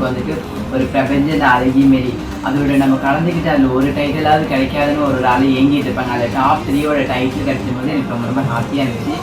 வந்துட்டு ஒரு பிரபஞ்ச அழகி மாரி அதோட நம்ம கலந்துக்கிட்டு அதில் ஒரு டைட்டிலாவது கிடைக்காதுன்னு ஒரு ஆள் ஏங்கிட்டு இருப்பாங்க. அதில் டாப் 3யோட டைட்டில் கிடைக்கும் போது எனக்கு ரொம்ப ரொம்ப ஹாப்பியாக இருந்துச்சு.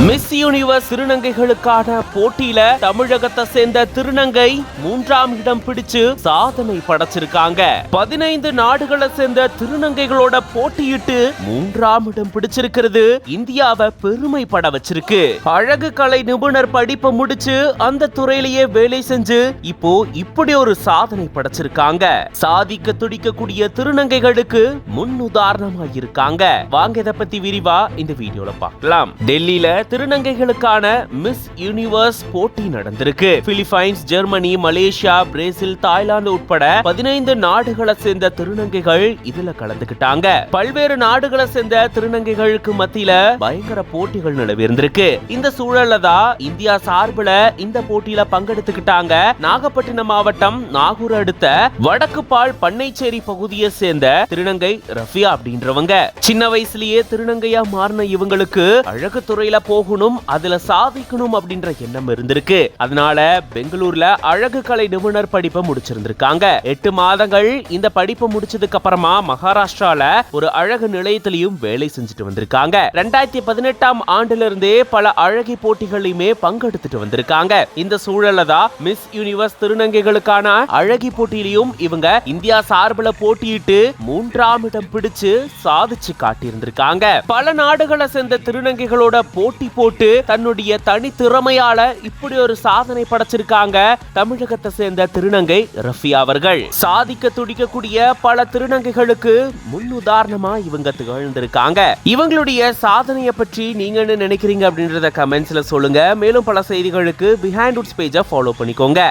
மிஸ் யூனிவர்ஸ் திருநங்கைகளுக்கான போட்டியில தமிழகத்தை சேர்ந்த திருநங்கை 3ஆம் இடம் பிடிச்சு சாதனை படைச்சிருக்காங்க. 15 நாடுகளை சேர்ந்த திருநங்கைகளோட போட்டியிட்டு 3ஆம் இடம் பிடிச்சிருக்கிறது இந்தியாவை பெருமைப்பட வச்சிருக்கு. அழகு கலை நிபுணர் படிப்பை முடிச்சு அந்த துறையிலேயே வேலை செஞ்சு இப்போ இப்படி ஒரு சாதனை படைச்சிருக்காங்க. சாதிக்க துடிக்கக்கூடிய திருநங்கைகளுக்கு முன் உதாரணமா இருக்காங்க. வாங்க இதை பத்தி விரிவா இந்த வீடியோல பார்க்கலாம். டெல்லியில திருநங்கைகளுக்கான மிஸ் யூனிவர்ஸ் போட்டி நடந்திருக்கு. Philippines, Germany, Malaysia, Brazil, Thailand உட்பட 15 நாடுகளை சேர்ந்த திருநங்கைகள் இதுல கலந்துக்கிட்டாங்க. பல்வேறு நாடுகளை சேர்ந்த திருநங்கைகளுக்கு மத்தியில பயங்கர போட்டிகள் நிலவிருந்திருக்கு. இந்த சூழல்ல தான் இந்தியா சார்பில் இந்த போட்டியில பங்கெடுத்துக்கிட்டாங்க. நாகப்பட்டினம் மாவட்டம் நாகூர் அடுத்த வடக்குப்பால் பண்ணைச்சேரி பகுதியை சேர்ந்த திருநங்கை ரஃபியா அப்படின்றவங்க. சின்ன வயசுலயே திருநங்கையா மாறின இவங்களுக்கு அழகு துறையில போகணும், அதுல சாதிக்கணும் அப்படின்ற எண்ணம் இருந்திருக்கு. அதனால பெங்களூர்ல அழகு கலை நிபுணர் படிப்பை முடிச்சிருந்திருக்காங்க. 8 மாதங்கள் இந்த படிப்பை முடிச்சதுக்கு அப்புறமா மகாராஷ்டிரால ஒரு அழகு நிலையத்திலையும் வேலை செஞ்சுட்டு வந்திருக்காங்க. 2018ஆம் ஆண்டுல இருந்தே பல அழகி போட்டிகளையுமே பங்கெடுத்துட்டு வந்திருக்காங்க. இந்த சூழல்ல தான் மிஸ் யூனிவர்ஸ் திருநங்கைகளுக்கான அழகி போட்டியிலையும் இவங்க இந்தியா சார்பில் போட்டியிட்டு 3ஆம் இடம் பிடிச்சு சாதிச்சு காட்டியிருந்திருக்காங்க. பல நாடுகளை சேர்ந்த திருநங்கைகளோட போட்டி போட்டு தன்னுடைய தனித்திறமையால இப்படி ஒரு சாதனை படைச்சிருக்காங்க தமிழகத்தை சேர்ந்த திருநங்கை ரஃபியா அவர்கள். சாதிக்க துடிக்கக்கூடிய பல திருநங்கைகளுக்கு முன் உதாரணமா இவங்க திகழ்ந்திருக்காங்க. இவங்களுடைய சாதனையை பற்றி நீங்க என்ன நினைக்கிறீங்க அப்படின்றத கமெண்ட்ஸ்ல சொல்லுங்க. மேலும் பல செய்திகளுக்கு பிஹைண்ட் வுட்ஸ் பேஜை ஃபாலோ பண்ணிக்கோங்க.